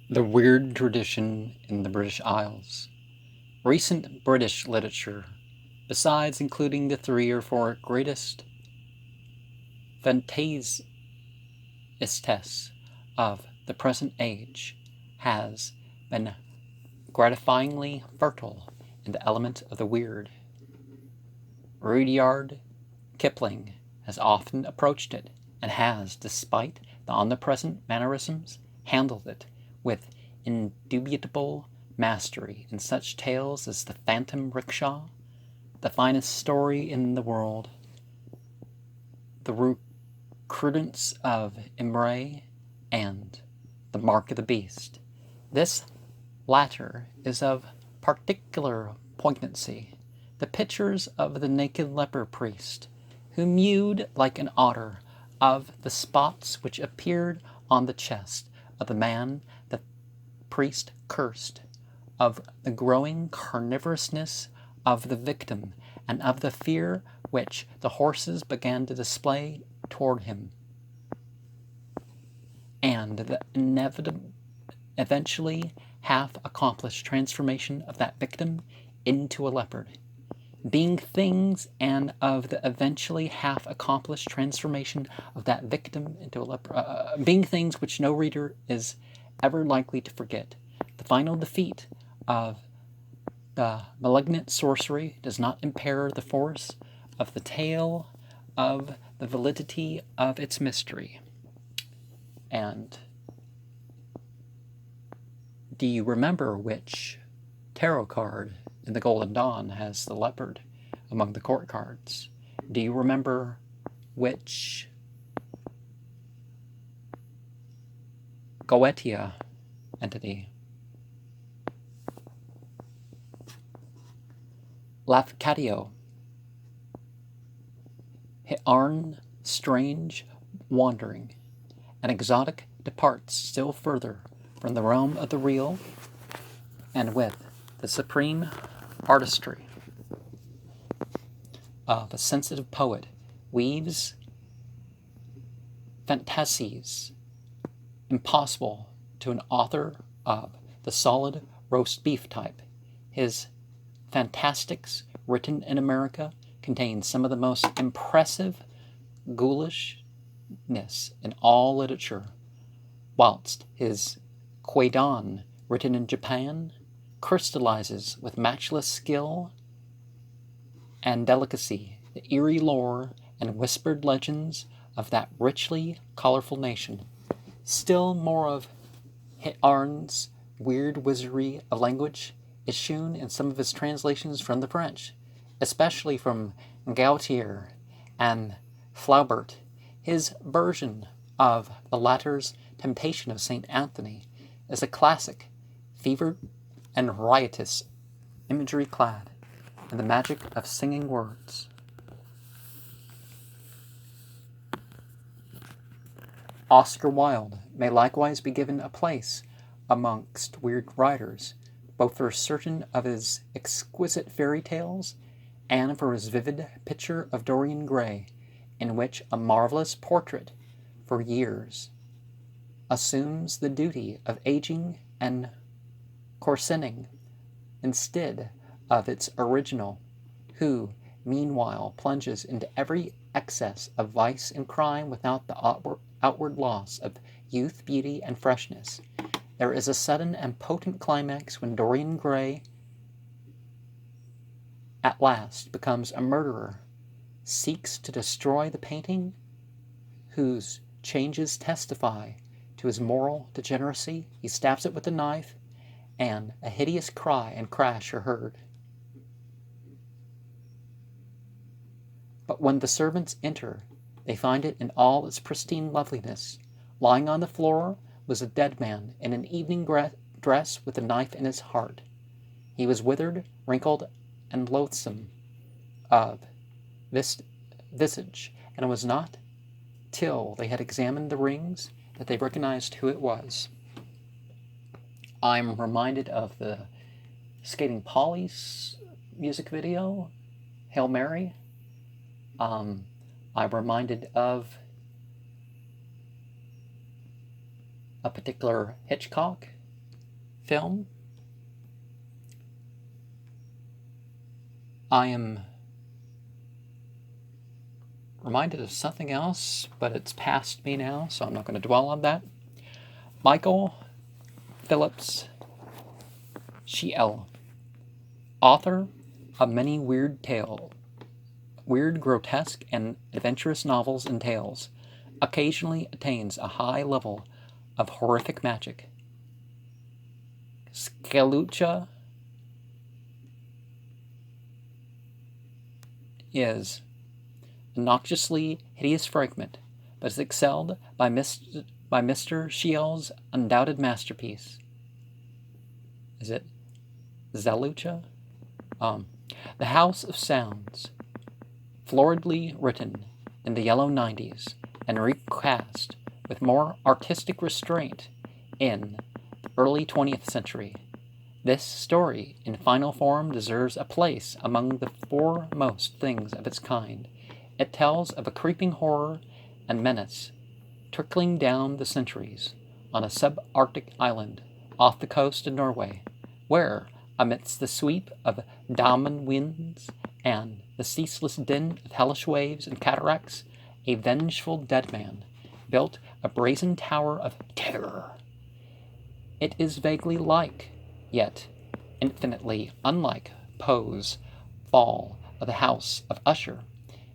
The Wierd tradition in the British Isles. Recent British literature, besides including the 3 or 4 greatest fantasiestes of the present age, has been gratifyingly fertile in the element of the weird. Rudyard Kipling has often approached it, and has, despite the omnipresent mannerisms, handled it with indubitable mastery in such tales as The Phantom Rickshaw, The Finest Story in the World, The Recrudescence of Imre, and The Mark of the Beast. This latter is of particular poignancy. The pictures of the naked leper priest, who mewed like an otter, of the spots which appeared on the chest of the man the priest cursed, of the growing carnivorousness of the victim, and of the fear which the horses began to display toward him, and the eventually half-accomplished transformation of that victim into a leopard. Being things, and of the eventually half-accomplished transformation of that victim into a leopard, being things which no reader is ever likely to forget. The final defeat of the malignant sorcery does not impair the force of the tale, of the validity of its mystery. And do you remember which tarot card in the Golden Dawn has the leopard among the court cards? Do you remember which Goetia entity? Lafcadio. Hiarn, strange, wandering. An exotic departs still further from the realm of the real, and with the supreme artistry of a sensitive poet weaves fantasies impossible to an author of the solid roast beef type. His fantastics, written in America, contain some of the most impressive ghoulishness in all literature, whilst his Kwaidan, written in Japan, crystallizes with matchless skill and delicacy the eerie lore and whispered legends of that richly colorful nation. Still more of Hiarn's weird wizardry of language is shewn in some of his translations from the French, especially from Gautier and Flaubert. His version of the latter's Temptation of St. Anthony is a classic, fevered and riotous, imagery clad in the magic of singing words. Oscar Wilde may likewise be given a place amongst weird writers, both for certain of his exquisite fairy tales and for his vivid picture of Dorian Gray, in which a marvelous portrait, for years, assumes the duty of aging and coarsening instead of its original, who, meanwhile, plunges into every excess of vice and crime without the outward loss of youth, beauty, and freshness. There is a sudden and potent climax when Dorian Gray at last becomes a murderer, seeks to destroy the painting whose changes testify to his moral degeneracy. He stabs it with a knife, and a hideous cry and crash are heard. But when the servants enter, they find it in all its pristine loveliness. Lying on the floor was a dead man in an evening dress with a knife in his heart. He was withered, wrinkled, and loathsome of visage, and it was not till they had examined the rings that they recognized who it was. I'm reminded of the Skating Polly's music video, Hail Mary. I'm reminded of a particular Hitchcock film. I am reminded of something else, but it's past me now, so I'm not going to dwell on that. Michael Phillips Lovecraft, author of many weird, grotesque, and adventurous novels and tales, occasionally attains a high level of horrific magic. Scalucha is a noxiously hideous fragment, but is excelled by Mr. Shiel's undoubted masterpiece. Is it Zalucha? The House of Sounds, floridly written in the yellow 90s and recast with more artistic restraint in the early 20th century. This story, in final form, deserves a place among the foremost things of its kind. It tells of a creeping horror and menace trickling down the centuries on a subarctic island off the coast of Norway, where, amidst the sweep of Daman winds and the ceaseless din of hellish waves and cataracts, a vengeful dead man built a brazen tower of terror. It is vaguely like, yet infinitely unlike, Poe's Fall of the House of Usher.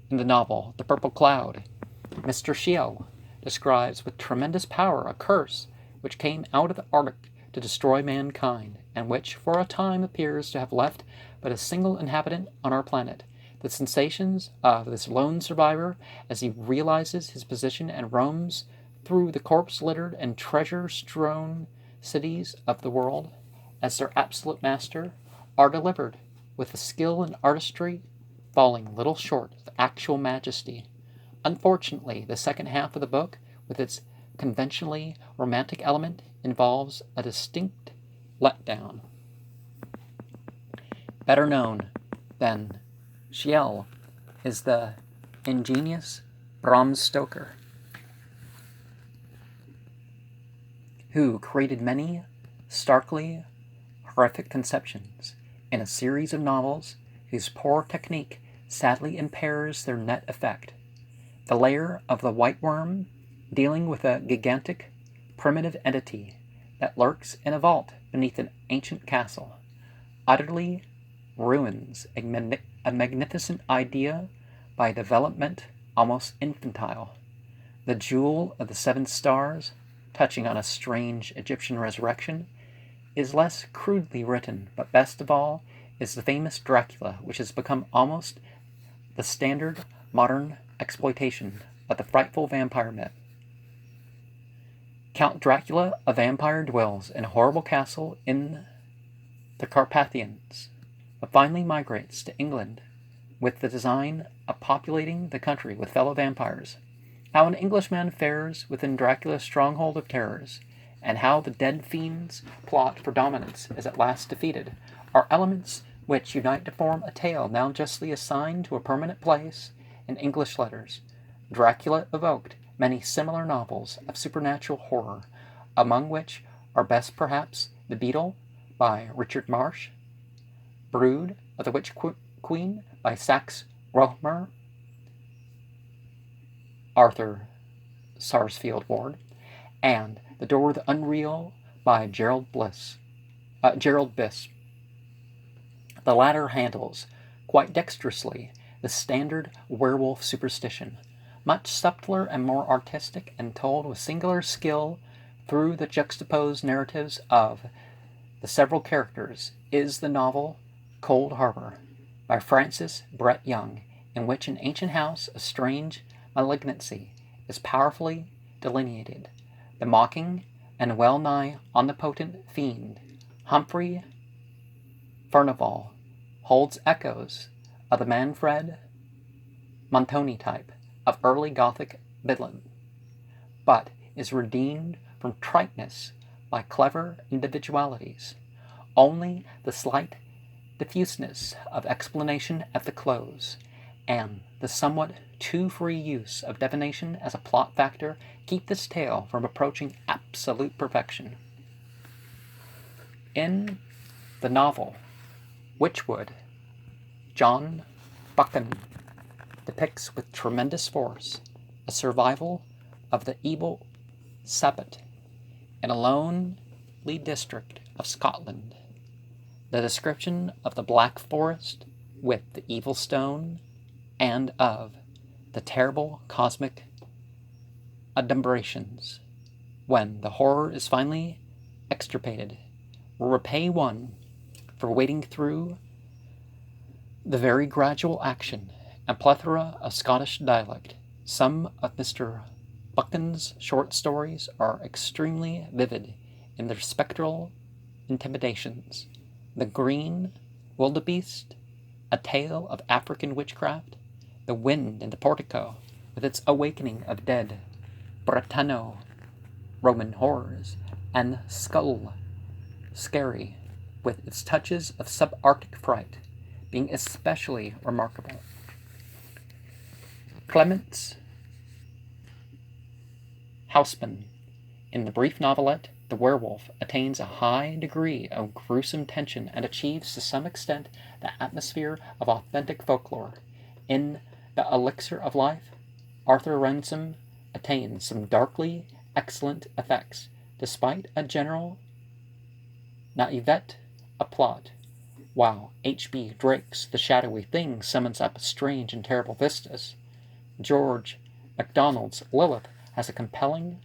In the novel The Purple Cloud, Mr. Shiel describes with tremendous power a curse which came out of the Arctic to destroy mankind, and which for a time appears to have left but a single inhabitant on our planet. The sensations of this lone survivor as he realizes his position and roams through the corpse-littered and treasure-strewn cities of the world as their absolute master are delivered with a skill and artistry falling little short of actual majesty. Unfortunately, the second half of the book, with its conventionally romantic element, involves a distinct letdown. Better known than Shiel is the ingenious Bram Stoker, who created many starkly horrific conceptions in a series of novels whose poor technique sadly impairs their net effect. The lair of the white worm, dealing with a gigantic, primitive entity that lurks in a vault beneath an ancient castle, utterly ruins a magnificent idea by development almost infantile. The Jewel of the Seven Stars, touching on a strange Egyptian resurrection, is less crudely written, but best of all is the famous Dracula, which has become almost the standard modern exploitation of the frightful vampire myth. Count Dracula, a vampire, dwells in a horrible castle in the Carpathians, but finally migrates to England with the design of populating the country with fellow vampires. How an Englishman fares within Dracula's stronghold of terrors, and how the dead fiend's plot for dominance is at last defeated, are elements which unite to form a tale now justly assigned to a permanent place in English letters. Dracula evoked many similar novels of supernatural horror, among which are best perhaps The Beetle by Richard Marsh, Brood of the Witch Queen by Saxe Rohmer, Arthur Sarsfield Ward, and The Door of the Unreal by Gerald Biss. The latter handles, quite dexterously, the standard werewolf superstition, much subtler and more artistic, and told with singular skill through the juxtaposed narratives of the several characters, is the novel Cold Harbor by Francis Brett Young, in which an ancient house of strange malignancy is powerfully delineated. The mocking and well-nigh omnipotent fiend, Humphrey Furnival, holds echoes of the Manfred Montoni type of early Gothic villain, but is redeemed from triteness by clever individualities. Only the slight diffuseness of explanation at the close, and the somewhat too free use of divination as a plot factor keep this tale from approaching absolute perfection. In the novel Witchwood, John Buchan depicts with tremendous force a survival of the evil Sabbat in a lonely district of Scotland. The description of the Black Forest with the evil stone and of the terrible cosmic adumbrations when the horror is finally extirpated will repay one for wading through the very gradual action and plethora of Scottish dialect. Some of Mr. Buchan's short stories are extremely vivid in their spectral intimidations. The Green Wildebeest, A Tale of African Witchcraft, The Wind in the Portico, with its awakening of dead Bretano-Roman horrors, and Skull Scary, with its touches of subarctic fright, being especially remarkable. Clements Houseman, in the brief novelette The Werewolf, attains a high degree of gruesome tension and achieves to some extent the atmosphere of authentic folklore. In The Elixir of Life, Arthur Ransom attains some darkly excellent effects, despite a general naivete of plot, while H.B. Drake's The Shadowy Thing summons up strange and terrible vistas. George MacDonald's Lilith has a compelling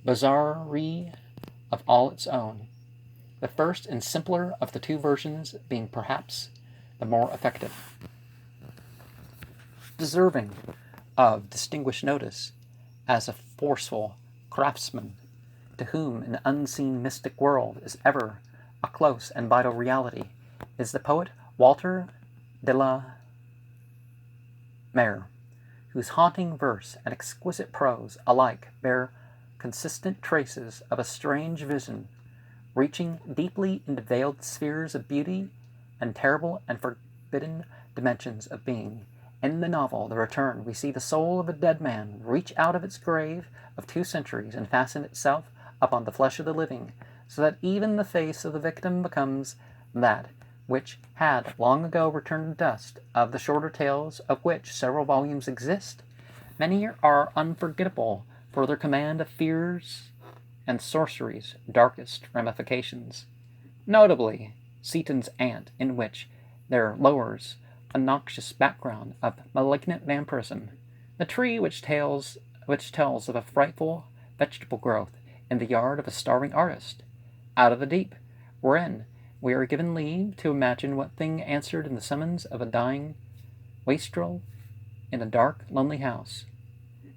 bizarrerie of all its own, the first and simpler of the two versions being perhaps the more effective. Deserving of distinguished notice as a forceful craftsman to whom an unseen mystic world is ever a close and vital reality is the poet Walter de la Mare, whose haunting verse and exquisite prose alike bear consistent traces of a strange vision, reaching deeply into veiled spheres of beauty and terrible and forbidden dimensions of being. In the novel The Return, we see the soul of a dead man reach out of its grave of 2 centuries and fasten itself upon the flesh of the living, so that even the face of the victim becomes that which had long ago returned to dust. Of the shorter tales, of which several volumes exist, many are unforgettable for their command of fears and sorcery's darkest ramifications, notably Seaton's Aunt, in which there lowers a noxious background of malignant vampirism, The Tree, which tells of a frightful vegetable growth in the yard of a starving artist, Out of the Deep, wherein we are given leave to imagine what thing answered in the summons of a dying wastrel in a dark, lonely house,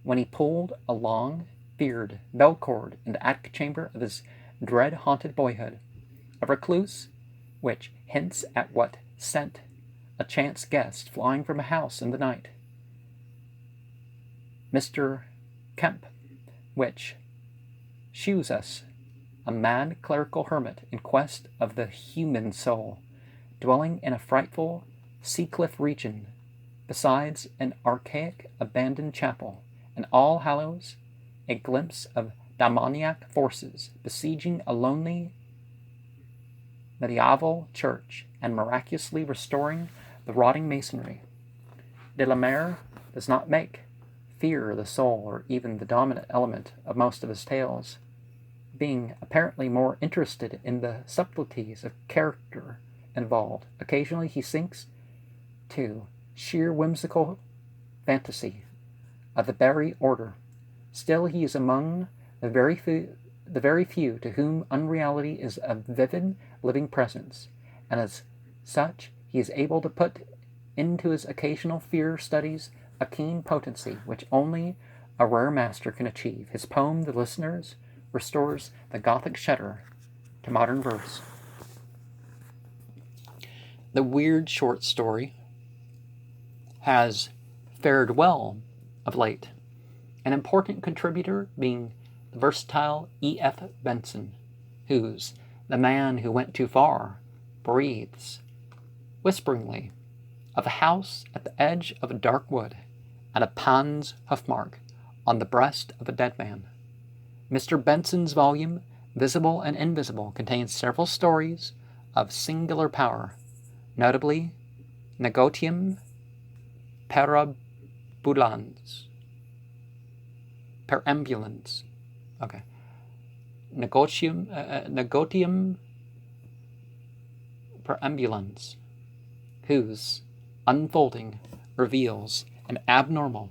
when he pulled a long, feared bell cord in the attic chamber of his dread-haunted boyhood, a recluse which hints at what sent a chance guest flying from a house in the night, Mr. Kemp, which shews us a mad clerical hermit in quest of the human soul, dwelling in a frightful sea-cliff region, besides an archaic abandoned chapel, and All Hallows, a glimpse of demoniac forces besieging a lonely medieval church and miraculously restoring the rotting masonry. De la Mare does not make fear the soul or even the dominant element of most of his tales, being apparently more interested in the subtleties of character involved. Occasionally he sinks to sheer whimsical fantasy of the very order. Still he is among the very few to whom unreality is a vivid, living presence, and as such he is able to put into his occasional fear studies a keen potency which only a rare master can achieve. His poem, The Listeners, restores the Gothic shudder to modern verse. The Wierd short story has fared well of late, an important contributor being the versatile F Benson, whose The Man Who Went Too Far breathes whisperingly of a house at the edge of a dark wood and a Pan's hoofmark on the breast of a dead man. Mr. Benson's volume Visible and Invisible contains several stories of singular power, notably Negotium Perambulans. Okay. Negotium Perambulans, whose unfolding reveals an abnormal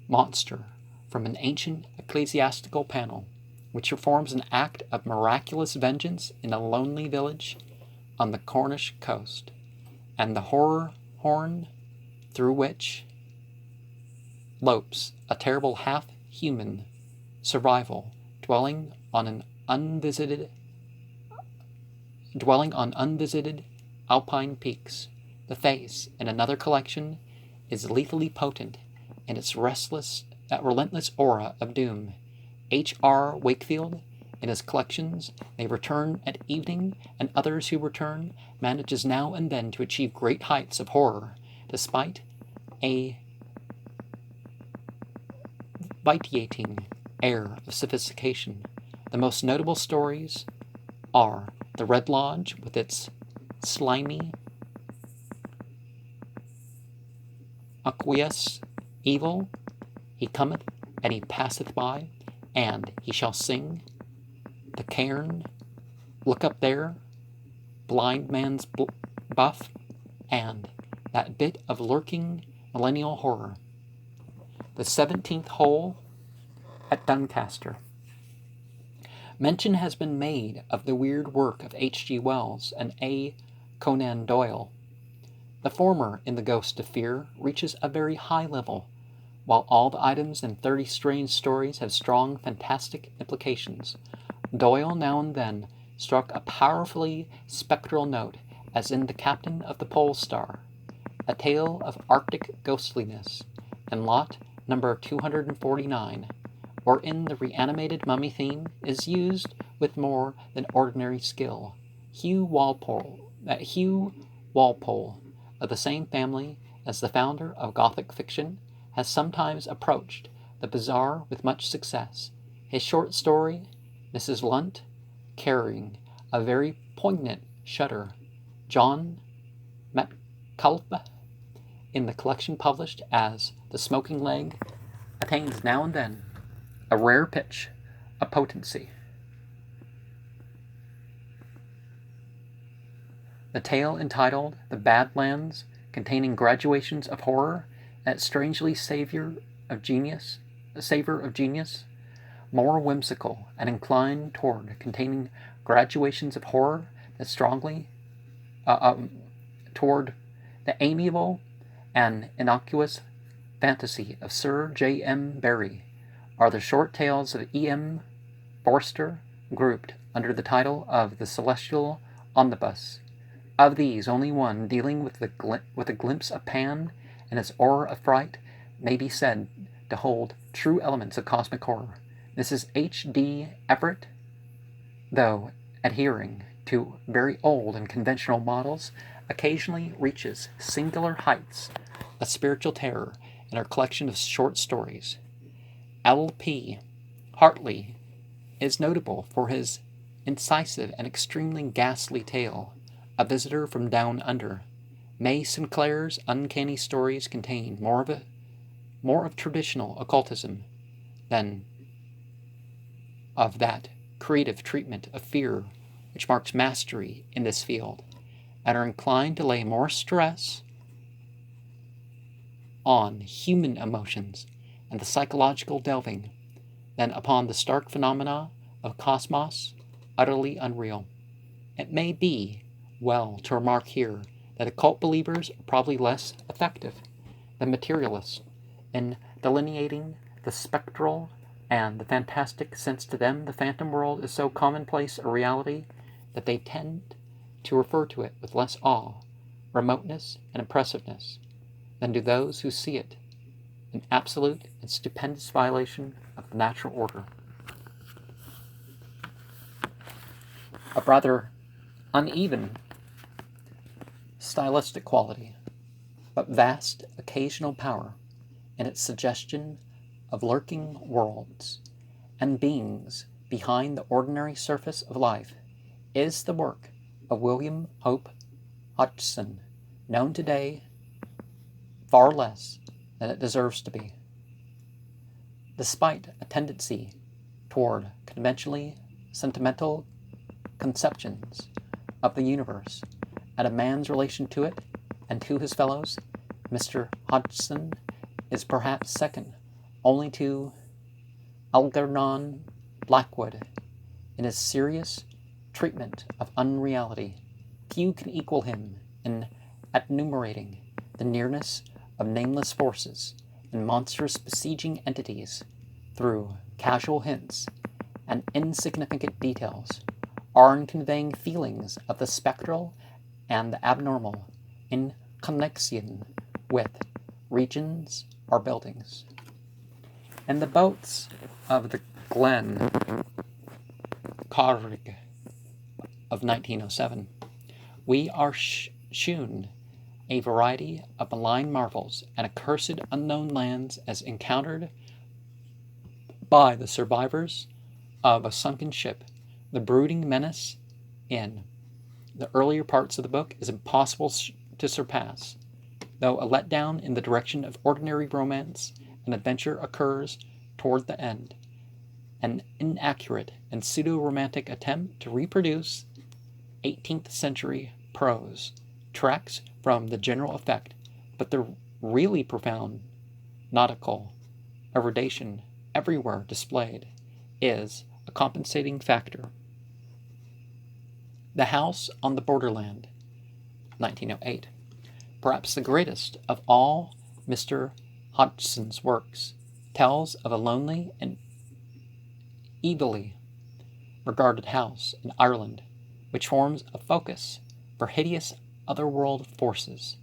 monster from an ancient ecclesiastical panel, which performs an act of miraculous vengeance in a lonely village on the Cornish coast, and the horror horn through which lopes a terrible half-human survival dwelling on unvisited alpine peaks. The Face, in another collection, is lethally potent in its relentless aura of doom. H.R. Wakefield, in his collections, may return at evening, and others who return manages now and then to achieve great heights of horror, despite a vitiating air of sophistication. The most notable stories are The Red Lodge, with its slimy, aqueous evil, He cometh and he passeth by, and he shall sing. The cairn, Look up there, Blind man's buff, and that bit of lurking millennial horror, The 17th Hole at Doncaster. Mention has been made of the weird work of H.G. Wells and A. Conan Doyle. The former, in The Ghost of Fear, reaches a very high level, while all the items in 30 Strange Stories have strong fantastic implications. Doyle now and then struck a powerfully spectral note, as in The Captain of the Pole Star, a tale of Arctic ghostliness, and Lot number 249, or in the reanimated mummy theme, is used with more than ordinary skill. Hugh Walpole, of the same family as the founder of Gothic fiction, has sometimes approached the bizarre with much success. His short story, Mrs. Lunt, carrying a very poignant shudder, John Metcalfe, in the collection published as The Smoking Leg, attains now and then a rare pitch of potency. The tale entitled The Badlands, containing graduations of horror that strangely savor of genius, more whimsical and inclined toward containing graduations of horror that strongly toward the amiable and innocuous fantasy of Sir J. M. Barrie, are the short tales of E. M. Forster, grouped under the title of The Celestial Omnibus. Of these, only one, dealing with a glimpse of Pan and his aura of fright, may be said to hold true elements of cosmic horror. Mrs. H. D. Everett, though adhering to very old and conventional models, occasionally reaches singular heights of spiritual terror in her collection of short stories. L. P. Hartley is notable for his incisive and extremely ghastly tale, A Visitor from Down Under. May Sinclair's uncanny stories contain more of traditional occultism than of that creative treatment of fear which marks mastery in this field, and are inclined to lay more stress on human emotions and the psychological delving than upon the stark phenomena of cosmos, utterly unreal. It may be well to remark here that occult believers are probably less effective than materialists in delineating the spectral and the fantastic, since to them the phantom world is so commonplace a reality that they tend to refer to it with less awe, remoteness, and impressiveness than do those who see it an absolute and stupendous violation of the natural order. A rather uneven stylistic quality, but vast occasional power in its suggestion of lurking worlds and beings behind the ordinary surface of life is the work of William Hope Hodgson, known today far less than it deserves to be. Despite a tendency toward conventionally sentimental conceptions of the universe and a man's relation to it and to his fellows, Mr. Hodgson is perhaps second only to Algernon Blackwood in his serious treatment of unreality. Few can equal him in enumerating the nearness of nameless forces and monstrous besieging entities through casual hints and insignificant details, or in conveying feelings of the spectral and the abnormal in connexion with regions or buildings. In the boats of the Glen Karig of 1907, we are shewn a variety of malign marvels and accursed unknown lands as encountered by the survivors of a sunken ship. The brooding menace in the earlier parts of the book is impossible to surpass, though a letdown in the direction of ordinary romance and adventure occurs toward the end. An inaccurate and pseudo-romantic attempt to reproduce 18th century prose tracks from the general effect, but the really profound nautical erudition everywhere displayed is a compensating factor. The House on the Borderland, 1908, perhaps the greatest of all Mr. Hodgson's works, tells of a lonely and evilly regarded house in Ireland, which forms a focus for hideous otherworld forces,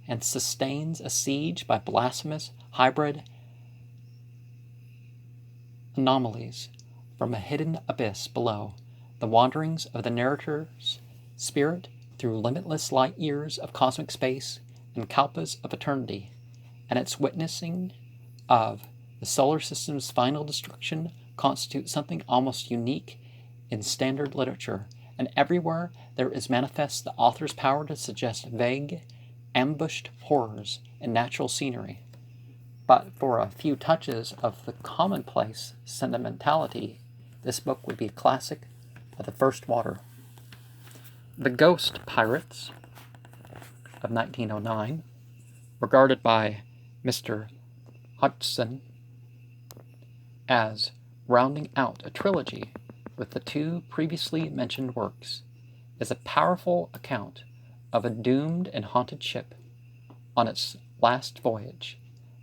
and sustains a siege by blasphemous hybrid anomalies from a hidden abyss below. The wanderings of the narrator's spirit through limitless light years of cosmic space and kalpas of eternity, and its witnessing of the solar system's final destruction constitute something almost unique in standard literature, and everywhere there is manifest the author's power to suggest vague, ambushed horrors in natural scenery. But for a few touches of the commonplace sentimentality, this book would be a classic of the first water. The Ghost Pirates of 1909, regarded by Mr. Hodgson as rounding out a trilogy with the two previously mentioned works, is a powerful account of a doomed and haunted ship on its last voyage,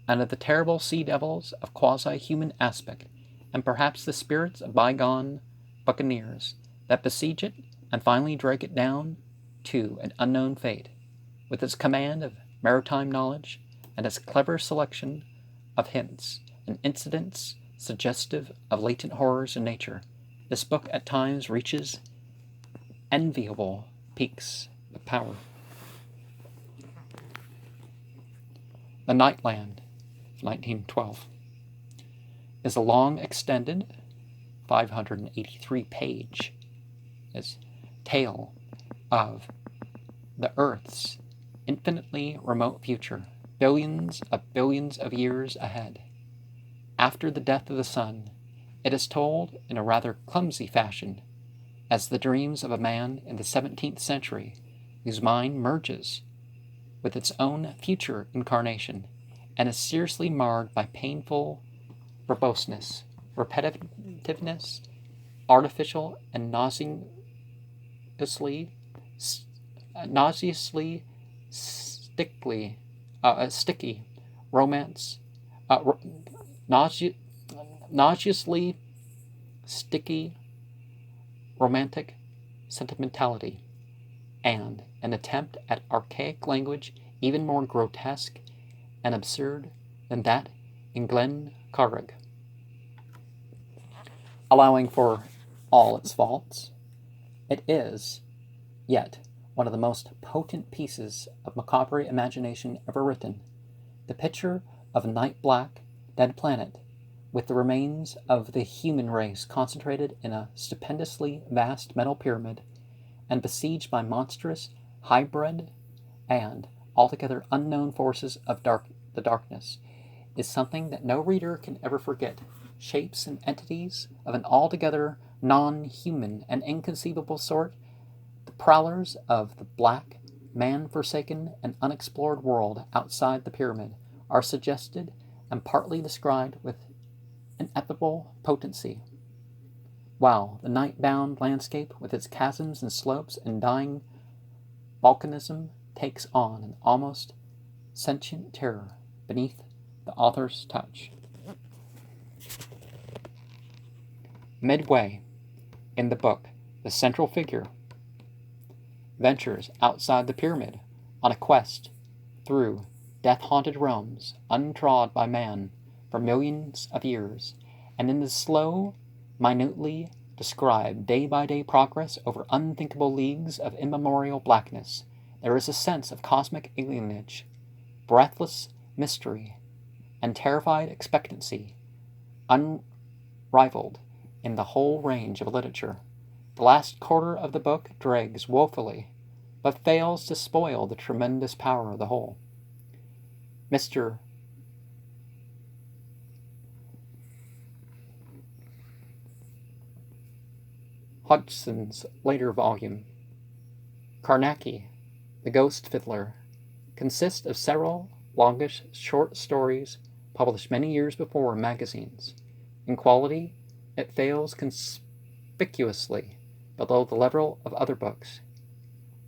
and of the terrible sea devils of quasi-human aspect, and perhaps the spirits of bygone buccaneers that besiege it and finally drag it down to an unknown fate. With its command of maritime knowledge and its clever selection of hints and incidents suggestive of latent horrors in nature, this book at times reaches enviable peaks of power. The Nightland of 1912 is a long extended 583-page tale of the Earth's infinitely remote future, billions of years ahead. After the death of the sun, it is told in a rather clumsy fashion, as the dreams of a man in the 17th century whose mind merges with its own future incarnation and is seriously marred by painful verboseness, repetitiveness, artificial and nauseously sticky romance, nauseously sticky romantic sentimentality, and an attempt at archaic language even more grotesque and absurd than that in Glen Karig. Allowing for all its faults, it is yet one of the most potent pieces of macabre imagination ever written. The picture of a night-black, dead planet with the remains of the human race concentrated in a stupendously vast metal pyramid, and besieged by monstrous, hybrid, and altogether unknown forces of the darkness, is something that no reader can ever forget. Shapes and entities of an altogether non-human and inconceivable sort, the prowlers of the black, man-forsaken, and unexplored world outside the pyramid, are suggested and partly described with ineffable potency, while the night-bound landscape, with its chasms and slopes and dying volcanism, takes on an almost sentient terror beneath the author's touch. Midway in the book, the central figure ventures outside the pyramid on a quest through death-haunted realms untrod by man for millions of years, and in the slow, minutely described day-by-day progress over unthinkable leagues of immemorial blackness, there is a sense of cosmic alienage, breathless mystery, and terrified expectancy unrivaled in the whole range of literature. The last quarter of the book drags woefully, but fails to spoil the tremendous power of the whole. Mr. Hodgson's later volume, Carnacki, the Ghost Fiddler, consists of several longish short stories published many years before in magazines. In quality, it fails conspicuously below the level of other books.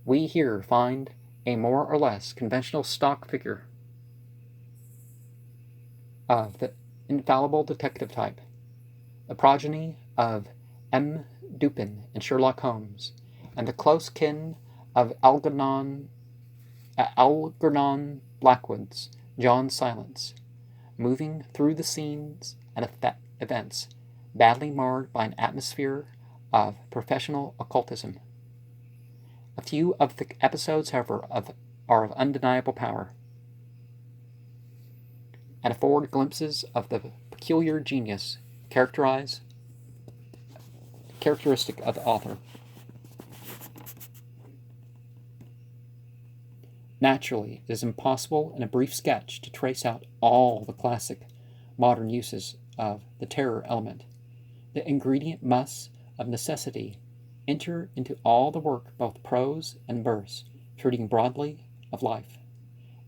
We here find a more or less conventional stock figure of the infallible detective type, the progeny of M. Dupin and Sherlock Holmes, and the close kin of Algernon Blackwood's John Silence, moving through the scenes and events badly marred by an atmosphere of professional occultism. A few of the episodes, however, are of undeniable power, and afford glimpses of the peculiar genius characteristic of the author. Naturally, it is impossible in a brief sketch to trace out all the classic modern uses of the terror element. The ingredient must, of necessity, enter into all the work, both prose and verse, treating broadly of life.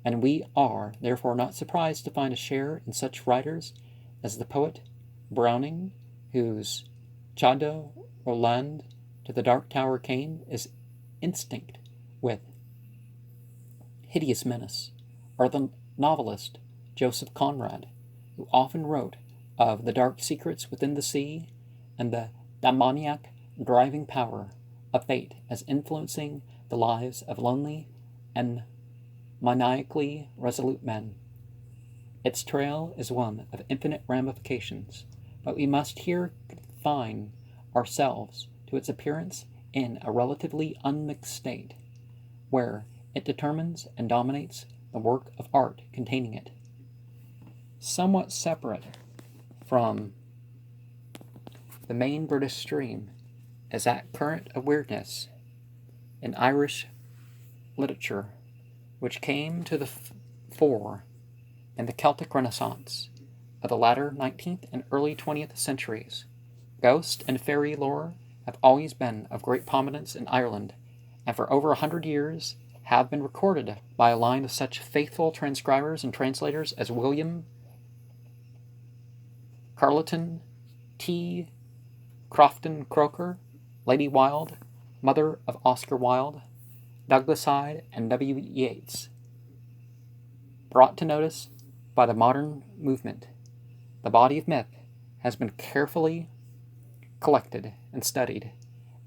And we are, therefore, not surprised to find a share in such writers as the poet Browning, whose Chado Roland to the Dark Tower came, is instinct with hideous menace, or the novelist Joseph Conrad, who often wrote of the dark secrets within the sea and the demoniac driving power of fate as influencing the lives of lonely and maniacally resolute men. Its trail is one of infinite ramifications, but we must here confine ourselves to its appearance in a relatively unmixed state, where it determines and dominates the work of art containing it. Somewhat separate from the main British stream is that current of weirdness in Irish literature which came to the fore in the Celtic Renaissance of the latter 19th and early 20th centuries. Ghost and fairy lore have always been of great prominence in Ireland, and for over 100 years have been recorded by a line of such faithful transcribers and translators as William Carleton, T. Crofton Croker, Lady Wilde, mother of Oscar Wilde, Douglas Hyde, and W. Yeats. Brought to notice by the modern movement, the body of myth has been carefully collected and studied,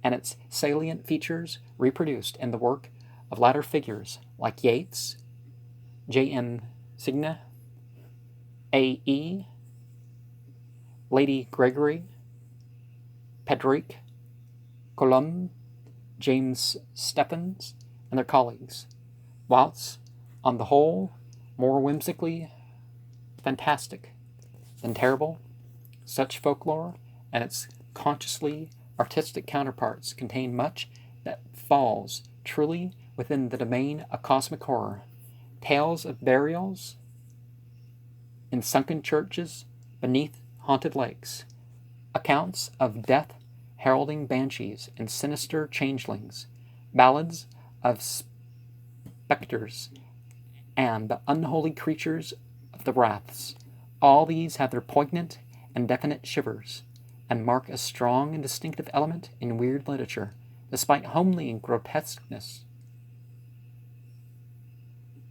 and its salient features reproduced in the work of latter figures like Yeats, J.M. Signe, A.E., Lady Gregory, Pedrick, Colum, James Stephens, and their colleagues, whilst, on the whole, more whimsically fantastic than terrible, Such folklore and its consciously artistic counterparts contain much that falls truly within the domain of cosmic horror. Tales of burials in sunken churches beneath haunted lakes, accounts of death heralding banshees and sinister changelings, ballads of specters and the unholy creatures of the raths. All these have their poignant and definite shivers, and mark a strong and distinctive element in weird literature, despite homely grotesqueness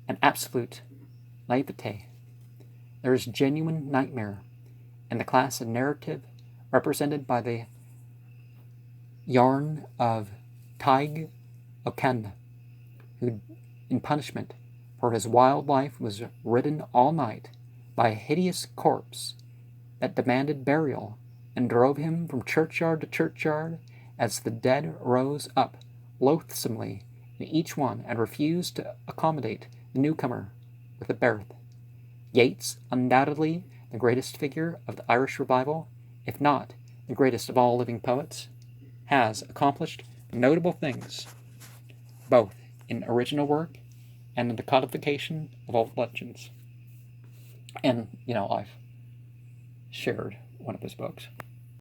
and absolute naivete. There is genuine nightmare in the class of narrative represented by the yarn of Tig O'Canna, who, in punishment for his wild life, was ridden all night by a hideous corpse that demanded burial and drove him from churchyard to churchyard as the dead rose up loathsomely in each one and refused to accommodate the newcomer with a berth. Yeats, undoubtedly the greatest figure of the Irish revival, if not the greatest of all living poets, has accomplished notable things, both in original work and in the codification of old legends. And, I've shared one of his books.